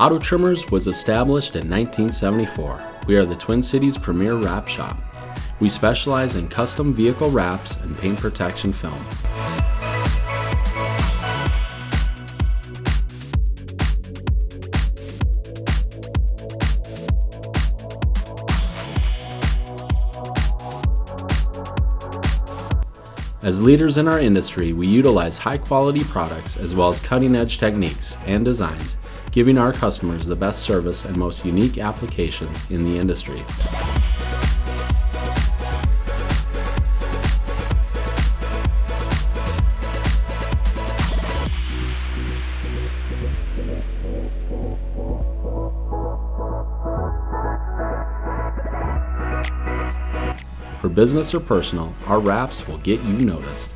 AutoTrimmers was established in 1974. We are the Twin Cities' premier wrap shop. We specialize in custom vehicle wraps and paint protection film. As leaders in our industry, we utilize high-quality products as well as cutting-edge techniques and designs, giving our customers the best service and most unique applications in the industry. For business or personal, our wraps will get you noticed.